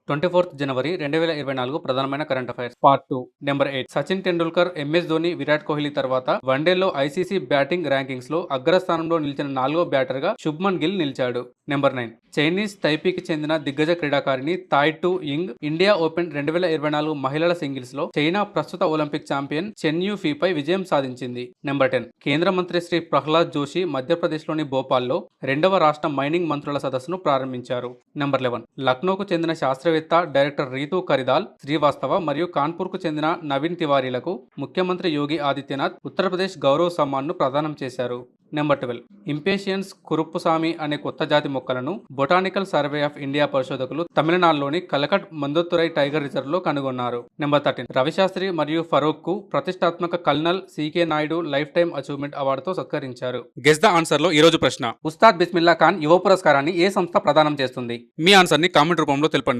24th జనవరి 2024 ప్రధానమైన current affairs part 2 number 8 Sachin Tendulkar, MS Dhoni, Virat Kohli తర్వాత వన్డేలో ఐసీసీ బ్యాటింగ్ ర్యాంకింగ్స్ లో అగ్రస్థానంలో నిలిచిన 4వ బ్యాటర్గా శుభ్మన్ గిల్ నిలిచాడు. నెంబర్ 9 చైనీస్ తైపీకి చెందిన దిగ్గజ క్రీడాకారిణి Tai Tzu Ying India Open 2024 మహిళల సింగిల్స్ లో చైనా ప్రస్తుత ఒలింపిక్ ఛాంపియన్ చెన్ యూఫీ పై విజయం సాధించింది. నెంబర్ 10 కేంద్ర మంత్రి శ్రీ ప్రహ్లాద్ జోషి మధ్యప్రదేశ్లోని భోపాల్లో 2వ రాష్ట్ర మైనింగ్ మంత్రుల సదస్సును ప్రారంభించారు. నెంబర్ 11 లక్నోకు చెందిన శాస్త్రవేత్త డైరెక్టర్ రీతూ కరిదాల్ శ్రీవాస్తవ మరియు కాన్పూర్కు చెందిన నవీన్ తివారీలకు ముఖ్యమంత్రి యోగి ఆదిత్యనాథ్ ఉత్తరప్రదేశ్ గౌరవ్ సమ్మాన్ను ప్రదానం చేశారు. నెంబర్ 12 ఇంపేషియన్స్ కురుప్పుసామి అనే కొత్త జాతి మొక్కలను బొటానికల్ సర్వే ఆఫ్ ఇండియా పరిశోధకులు తమిళనాడులోని కలకట్ మందోత్తురై టైగర్ రిజర్వ్ లో కనుగొన్నారు. నెంబర్ 13 రవిశాస్త్రి మరియు ఫరూక్ కు ప్రతిష్టాత్మక colonel C K Naidu lifetime achievement అవార్డుతో సత్కరించారు. గెస్ ద ఆన్సర్ లో ఈ రోజు ప్రశ్న, ఉస్తాద్ బిస్మిల్లా ఖాన్ యువ పురస్కారాన్ని ఏ సంస్థ ప్రదానం చేస్తుంది? మీ ఆన్సర్ ని కామెంట్ రూపంలో తెలపండి.